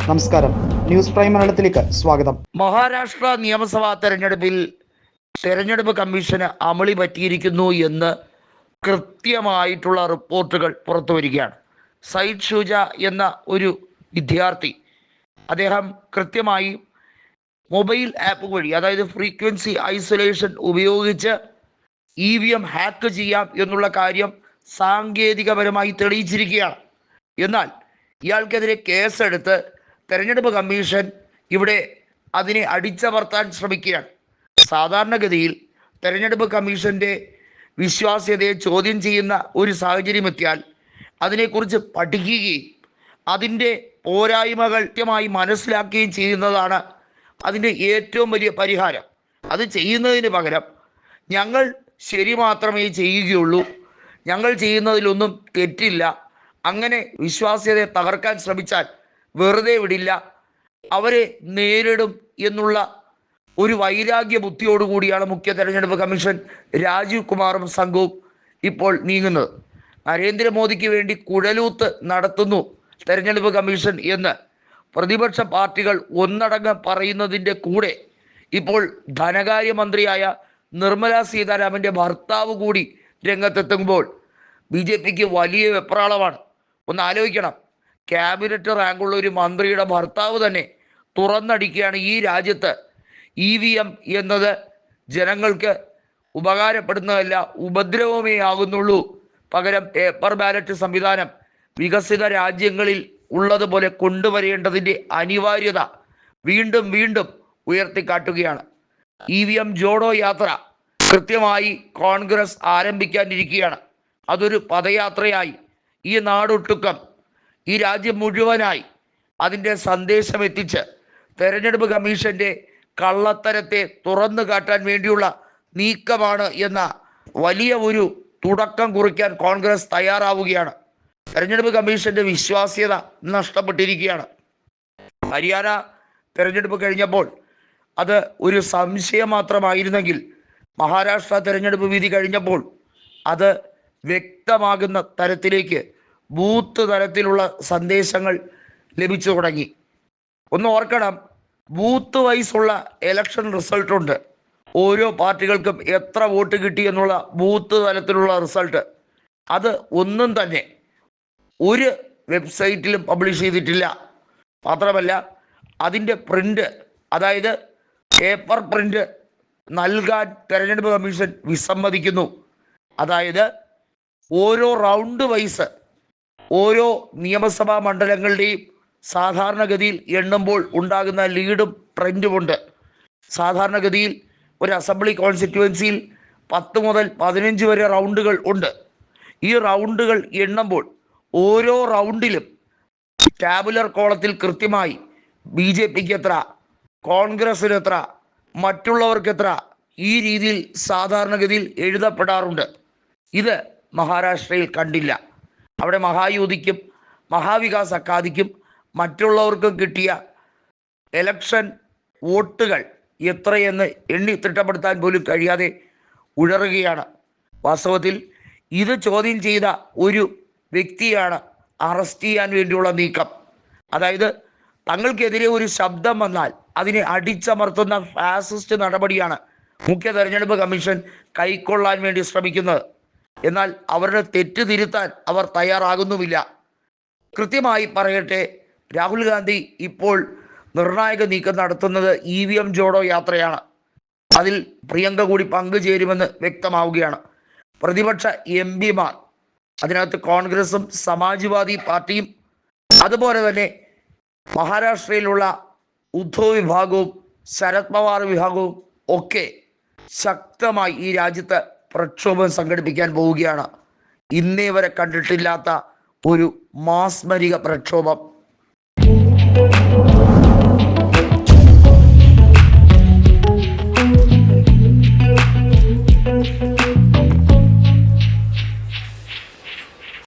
നമസ്കാരം, news prime മലയാളത്തിലേക്ക് സ്വാഗതം. മഹാരാഷ്ട്ര നിയമസഭാ തെരഞ്ഞെടുപ്പിൽ തെരഞ്ഞെടുപ്പ് കമ്മീഷന് അമളി പറ്റിയിരിക്കുന്നു എന്ന് കൃത്യമായിട്ടുള്ള റിപ്പോർട്ടുകൾ പുറത്തു വരികയാണ്. സയ്യിദ് ഷൂജ എന്ന ഒരു വിദ്യാർത്ഥി, അദ്ദേഹം കൃത്യമായി മൊബൈൽ ആപ്പ് വഴി, അതായത് ഫ്രീക്വൻസി ഐസൊലേഷൻ ഉപയോഗിച്ച് EVM ഹാക്ക് ചെയ്യാം എന്നുള്ള കാര്യം സാങ്കേതികപരമായി തെളിയിച്ചിരിക്കുകയാണ്. എന്നാൽ ഇയാൾക്കെതിരെ കേസെടുത്ത് തെരഞ്ഞെടുപ്പ് കമ്മീഷൻ ഇവിടെ അതിനെ അടിച്ചമർത്താൻ ശ്രമിക്കുകയാണ്. സാധാരണഗതിയിൽ തെരഞ്ഞെടുപ്പ് കമ്മീഷൻ്റെ വിശ്വാസ്യതയെ ചോദ്യം ചെയ്യുന്ന ഒരു സാഹചര്യം എത്തിയാൽ അതിനെക്കുറിച്ച് പഠിക്കുകയും അതിൻ്റെ പോരായ്മകൾ കൃത്യമായി മനസ്സിലാക്കുകയും ചെയ്യുന്നതാണ് അതിൻ്റെ ഏറ്റവും വലിയ പരിഹാരം. അത് ചെയ്യുന്നതിന് പകരം ഞങ്ങൾ ശരി മാത്രമേ ചെയ്യുകയുള്ളൂ, ഞങ്ങൾ ചെയ്യുന്നതിലൊന്നും തെറ്റില്ല, അങ്ങനെ വിശ്വാസ്യതയെ തകർക്കാൻ ശ്രമിച്ചാൽ വെറുതെ വിടില്ല, അവരെ നേരിടും എന്നുള്ള ഒരു വൈരാഗ്യ ബുദ്ധിയോടുകൂടിയാണ് മുഖ്യ തെരഞ്ഞെടുപ്പ് കമ്മീഷൻ രാജീവ് കുമാറും സംഘവും ഇപ്പോൾ നീങ്ങുന്നത്. നരേന്ദ്രമോദിക്ക് വേണ്ടി കുഴലൂത്ത് നടത്തുന്നു തെരഞ്ഞെടുപ്പ് കമ്മീഷൻ എന്ന് പ്രതിപക്ഷ പാർട്ടികൾ ഒന്നടങ്കം പറയുന്നതിൻ്റെ കൂടെ ഇപ്പോൾ ധനകാര്യമന്ത്രിയായ നിർമ്മല സീതാരാമൻ്റെ ഭർത്താവ് കൂടി രംഗത്തെത്തുമ്പോൾ BJPക്ക് വലിയ വെപ്രാളമാണ്. ഒന്ന് ആലോചിക്കണം, ക്യാബിനറ്റ് റാങ്കുള്ള ഒരു മന്ത്രിയുടെ ഭർത്താവ് തന്നെ തുറന്നടിക്കുകയാണ് ഈ രാജ്യത്ത് EVM എന്നത് ജനങ്ങൾക്ക് ഉപകാരപ്പെടുന്നതല്ല, ഉപദ്രവമേ ആകുന്നുള്ളൂ, പകരം പേപ്പർ ബാലറ്റ് സംവിധാനം വികസിത രാജ്യങ്ങളിൽ ഉള്ളതുപോലെ കൊണ്ടുവരേണ്ടതിൻ്റെ അനിവാര്യത വീണ്ടും വീണ്ടും ഉയർത്തിക്കാട്ടുകയാണ്. EVM ജോഡോ യാത്ര കൃത്യമായി കോൺഗ്രസ് ആരംഭിക്കാനിരിക്കുകയാണ്. അതൊരു പദയാത്രയായി ഈ നാടൊട്ടുക്കം, ഈ രാജ്യം മുഴുവനായി അതിൻ്റെ സന്ദേശം എത്തിച്ച് തെരഞ്ഞെടുപ്പ് കമ്മീഷൻ്റെ കള്ളത്തരത്തെ തുറന്നു കാട്ടാൻ വേണ്ടിയുള്ള നീക്കമാണ് എന്ന വലിയ ഒരു തുടക്കം കുറിക്കാൻ കോൺഗ്രസ് തയ്യാറാവുകയാണ്. തെരഞ്ഞെടുപ്പ് കമ്മീഷൻ്റെ വിശ്വാസ്യത നഷ്ടപ്പെട്ടിരിക്കുകയാണ്. ഹരിയാന തെരഞ്ഞെടുപ്പ് കഴിഞ്ഞപ്പോൾ അത് ഒരു സംശയം മാത്രമായിരുന്നെങ്കിൽ മഹാരാഷ്ട്ര തെരഞ്ഞെടുപ്പ് വിധി കഴിഞ്ഞപ്പോൾ അത് വ്യക്തമാകുന്ന തരത്തിലേക്ക് ബൂത്ത് തലത്തിലുള്ള സന്ദേശങ്ങൾ ലഭിച്ചു തുടങ്ങി. ഒന്ന് ഓർക്കണം, ബൂത്ത് വൈസുള്ള ഇലക്ഷൻ റിസൾട്ടുണ്ട്. ഓരോ പാർട്ടികൾക്കും എത്ര വോട്ട് കിട്ടി എന്നുള്ള ബൂത്ത് തലത്തിലുള്ള റിസൾട്ട് അത് ഒന്നും തന്നെ ഒരു വെബ്സൈറ്റിലും പബ്ലിഷ് ചെയ്തിട്ടില്ല. മാത്രമല്ല അതിൻ്റെ പ്രിൻ്റ്, അതായത് പേപ്പർ പ്രിൻ്റ് നൽകാൻ തെരഞ്ഞെടുപ്പ് കമ്മീഷൻ വിസമ്മതിക്കുന്നു. അതായത് ഓരോ റൗണ്ട് വൈസ് ഓരോ നിയമസഭാ മണ്ഡലങ്ങളുടെയും സാധാരണഗതിയിൽ എണ്ണുമ്പോൾ ഉണ്ടാകുന്ന ലീഡും ട്രെൻഡുമുണ്ട്. സാധാരണഗതിയിൽ ഒരു അസംബ്ലി കോൺസ്റ്റിറ്റ്യുവൻസിയിൽ 10 മുതൽ 15 വരെ റൗണ്ടുകൾ ഉണ്ട്. ഈ റൗണ്ടുകൾ എണ്ണുമ്പോൾ ഓരോ റൗണ്ടിലും ടാബുലർ കോളത്തിൽ കൃത്യമായി BJPക്ക് എത്ര, കോൺഗ്രസ്സിന് എത്ര, മറ്റുള്ളവർക്ക് എത്ര, ഈ രീതിയിൽ സാധാരണഗതിയിൽ എഴുതപ്പെടാറുണ്ട്. ഇത് മഹാരാഷ്ട്രയിൽ കണ്ടില്ല. അവിടെ മഹായൂതിക്കും മഹാവികാസ് അഘാദിക്കും മറ്റുള്ളവർക്കും കിട്ടിയ എലക്ഷൻ വോട്ടുകൾ എത്രയെന്ന് എണ്ണി തിട്ടപ്പെടുത്താൻ പോലും കഴിയാതെ ഉഴറുകയാണ്. വാസ്തവത്തിൽ ഇത് ചോദ്യം ചെയ്ത ഒരു വ്യക്തിയാണ് അറസ്റ്റ് ചെയ്യാൻ വേണ്ടിയുള്ള നീക്കം. അതായത് തങ്ങൾക്കെതിരെ ഒരു ശബ്ദം വന്നാൽ അതിനെ അടിച്ചമർത്തുന്ന ഫാസിസ്റ്റ് നടപടിയാണ് മുഖ്യ തെരഞ്ഞെടുപ്പ് കമ്മീഷൻ കൈക്കൊള്ളാൻ വേണ്ടി ശ്രമിക്കുന്നത്. എന്നാൽ അവരുടെ തെറ്റ് തിരുത്താൻ അവർ തയ്യാറാകുന്നുമില്ല. കൃത്യമായി പറയട്ടെ, രാഹുൽ ഗാന്ധി ഇപ്പോൾ നിർണായക നീക്കം നടത്തുന്നത് EVM ജോഡോ യാത്രയാണ്. അതിൽ പ്രിയങ്ക കൂടി പങ്കുചേരുമെന്ന് വ്യക്തമാവുകയാണ്. പ്രതിപക്ഷ MPമാർ, അതിനകത്ത് കോൺഗ്രസും സമാജ്വാദി പാർട്ടിയും അതുപോലെ തന്നെ മഹാരാഷ്ട്രയിലുള്ള ഉദ്ധവ് വിഭാഗവും ശരത് പവാർ വിഭാഗവും ഒക്കെ ശക്തമായി ഈ രാജ്യത്ത് പ്രക്ഷോഭം സംഘടിപ്പിക്കാൻ പോവുകയാണ്. ഇന്നേ വരെ കണ്ടിട്ടില്ലാത്ത ഒരു മാസ്മരിക പ്രക്ഷോഭം.